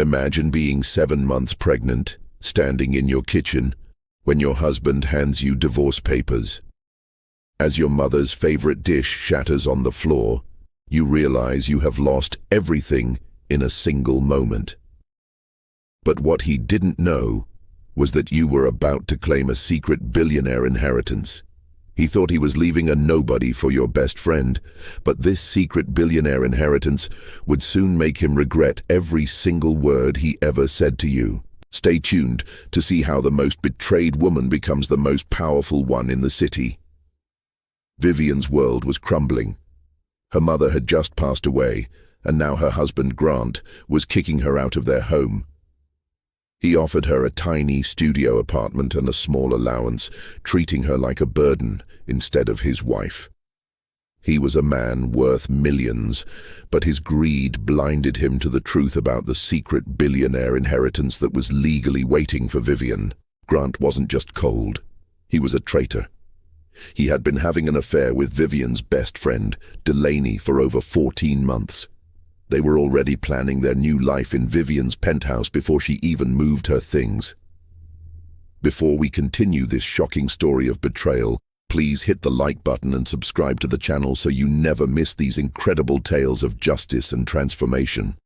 Imagine being 7 months pregnant, standing in your kitchen, when your husband hands you divorce papers. As your mother's favorite dish shatters on the floor, you realize you have lost everything in a single moment. But what he didn't know was that you were about to claim a secret billionaire inheritance. He thought he was leaving a nobody for your best friend, but this secret billionaire inheritance would soon make him regret every single word he ever said to you. Stay tuned to see how the most betrayed woman becomes the most powerful one in the city. Vivien's world was crumbling. Her mother had just passed away, and now her husband, Grant, was kicking her out of their home. He offered her a tiny studio apartment and a small allowance, treating her like a burden instead of his wife. He was a man worth millions, but his greed blinded him to the truth about the secret billionaire inheritance that was legally waiting for Vivien. Grant wasn't just cold, he was a traitor. He had been having an affair with Vivien's best friend, Delaney, for over 14 months. They were already planning their new life in Vivien's penthouse before she even moved her things. Before we continue this shocking story of betrayal, please hit the like button and subscribe to the channel so you never miss these incredible tales of justice and transformation.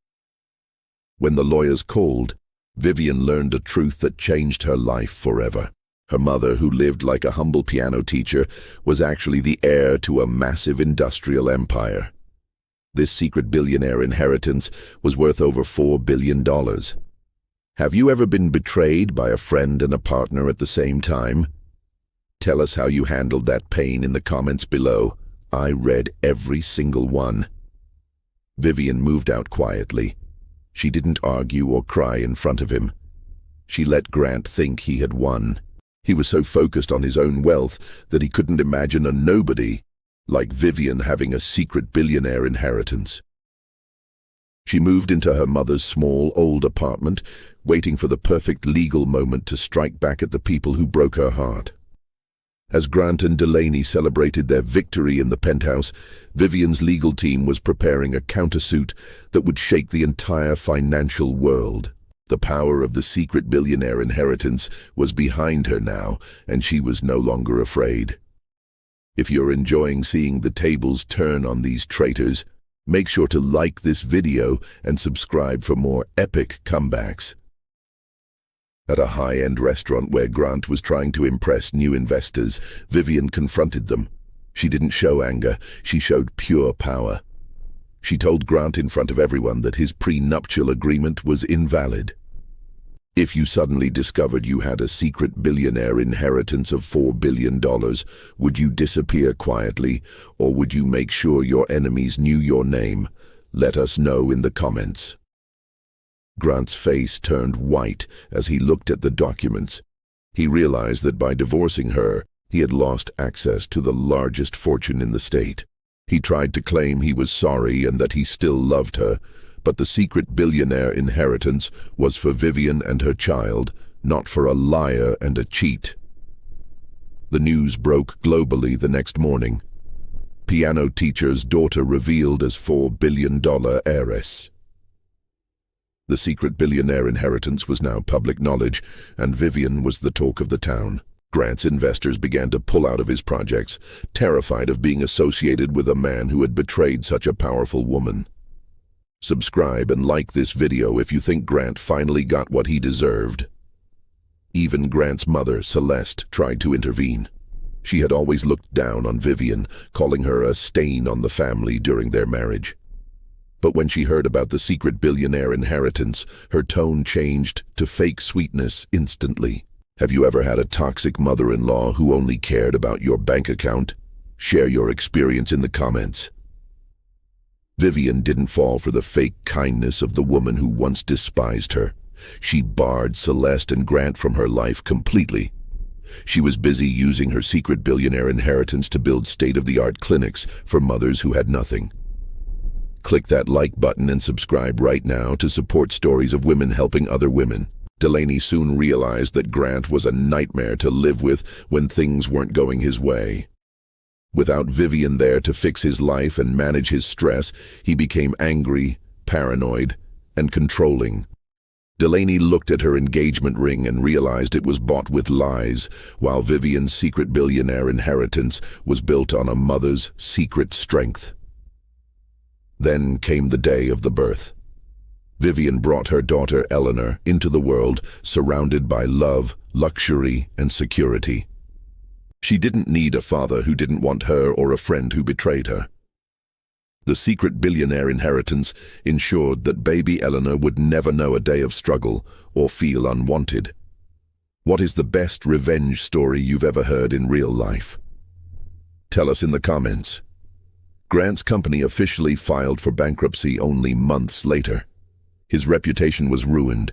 When the lawyers called, Vivien learned a truth that changed her life forever. Her mother, who lived like a humble piano teacher, was actually the heir to a massive industrial empire. This secret billionaire inheritance was worth over $4 billion. Have you ever been betrayed by a friend and a partner at the same time? Tell us how you handled that pain in the comments below. I read every single one. Vivien moved out quietly. She didn't argue or cry in front of him. She let Grant think he had won. He was so focused on his own wealth that he couldn't imagine a nobody like Vivien having a secret billionaire inheritance. She moved into her mother's small, old apartment, waiting for the perfect legal moment to strike back at the people who broke her heart. As Grant and Delaney celebrated their victory in the penthouse, Vivien's legal team was preparing a countersuit that would shake the entire financial world. The power of the secret billionaire inheritance was behind her now, and she was no longer afraid. If you're enjoying seeing the tables turn on these traitors, make sure to like this video and subscribe for more epic comebacks. At a high-end restaurant where Grant was trying to impress new investors, Vivien confronted them. She didn't show anger, she showed pure power. She told Grant in front of everyone that his prenuptial agreement was invalid. If you suddenly discovered you had a secret billionaire inheritance of $4 billion, would you disappear quietly, or would you make sure your enemies knew your name? Let us know in the comments. Grant's face turned white as he looked at the documents. He realized that by divorcing her, he had lost access to the largest fortune in the state. He tried to claim he was sorry and that he still loved her, but the secret billionaire inheritance was for Vivien and her child, not for a liar and a cheat. The news broke globally the next morning. Piano teacher's daughter revealed as $4 billion heiress. The secret billionaire inheritance was now public knowledge, and Vivien was the talk of the town. Grant's investors began to pull out of his projects, terrified of being associated with a man who had betrayed such a powerful woman. Subscribe and like this video if you think Grant finally got what he deserved. Even Grant's mother, Celeste, tried to intervene. She had always looked down on Vivien, calling her a stain on the family during their marriage. But when she heard about the secret billionaire inheritance, her tone changed to fake sweetness instantly. Have you ever had a toxic mother-in-law who only cared about your bank account? Share your experience in the comments. Vivien didn't fall for the fake kindness of the woman who once despised her. She barred Celeste and Grant from her life completely. She was busy using her secret billionaire inheritance to build state-of-the-art clinics for mothers who had nothing. Click that like button and subscribe right now to support stories of women helping other women. Delaney soon realized that Grant was a nightmare to live with when things weren't going his way. Without Vivien there to fix his life and manage his stress, he became angry, paranoid, and controlling. Delaney looked at her engagement ring and realized it was bought with lies, while Vivien's secret billionaire inheritance was built on a mother's secret strength. Then came the day of the birth. Vivien brought her daughter Eleanor into the world, surrounded by love, luxury, and security. She didn't need a father who didn't want her or a friend who betrayed her. The secret billionaire inheritance ensured that baby Eleanor would never know a day of struggle or feel unwanted. What is the best revenge story you've ever heard in real life? Tell us in the comments. Grant's company officially filed for bankruptcy only months later. His reputation was ruined,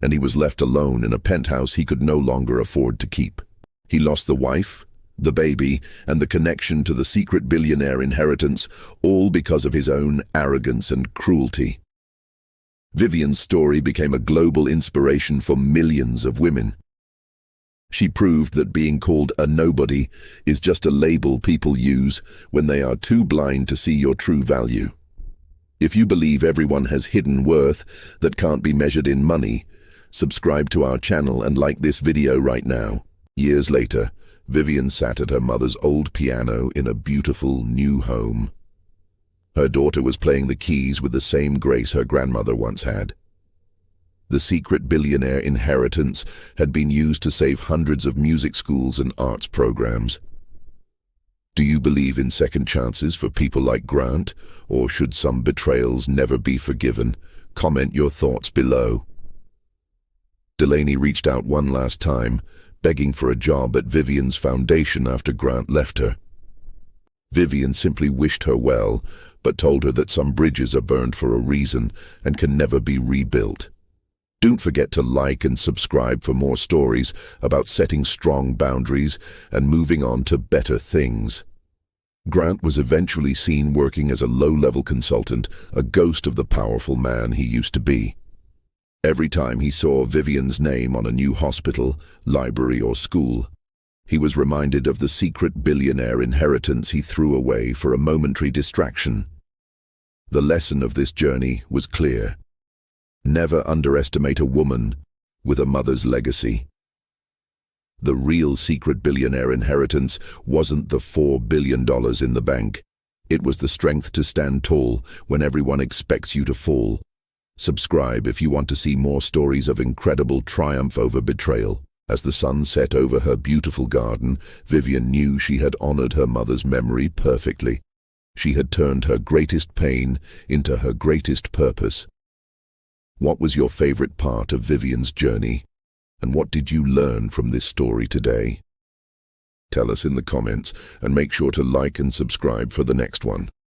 and he was left alone in a penthouse he could no longer afford to keep. He lost the wife, the baby, and the connection to the secret billionaire inheritance, all because of his own arrogance and cruelty. Vivien's story became a global inspiration for millions of women. She proved that being called a nobody is just a label people use when they are too blind to see your true value. If you believe everyone has hidden worth that can't be measured in money, subscribe to our channel and like this video right now. Years later, Vivien sat at her mother's old piano in a beautiful new home. Her daughter was playing the keys with the same grace her grandmother once had. The secret billionaire inheritance had been used to save hundreds of music schools and arts programs. Do you believe in second chances for people like Grant, or should some betrayals never be forgiven? Comment your thoughts below. Delaney reached out one last time, begging for a job at Vivien's foundation after Grant left her. Vivien simply wished her well, but told her that some bridges are burned for a reason and can never be rebuilt. Don't forget to like and subscribe for more stories about setting strong boundaries and moving on to better things. Grant was eventually seen working as a low-level consultant, a ghost of the powerful man he used to be. Every time he saw Vivien's name on a new hospital, library, or school, he was reminded of the secret billionaire inheritance he threw away for a momentary distraction. The lesson of this journey was clear. Never underestimate a woman with a mother's legacy. The real secret billionaire inheritance wasn't the $4 billion in the bank. It was the strength to stand tall when everyone expects you to fall. Subscribe if you want to see more stories of incredible triumph over betrayal. As the sun set over her beautiful garden, Vivien knew she had honored her mother's memory perfectly. She had turned her greatest pain into her greatest purpose. What was your favorite part of Vivien's journey? And what did you learn from this story today? Tell us in the comments and make sure to like and subscribe for the next one.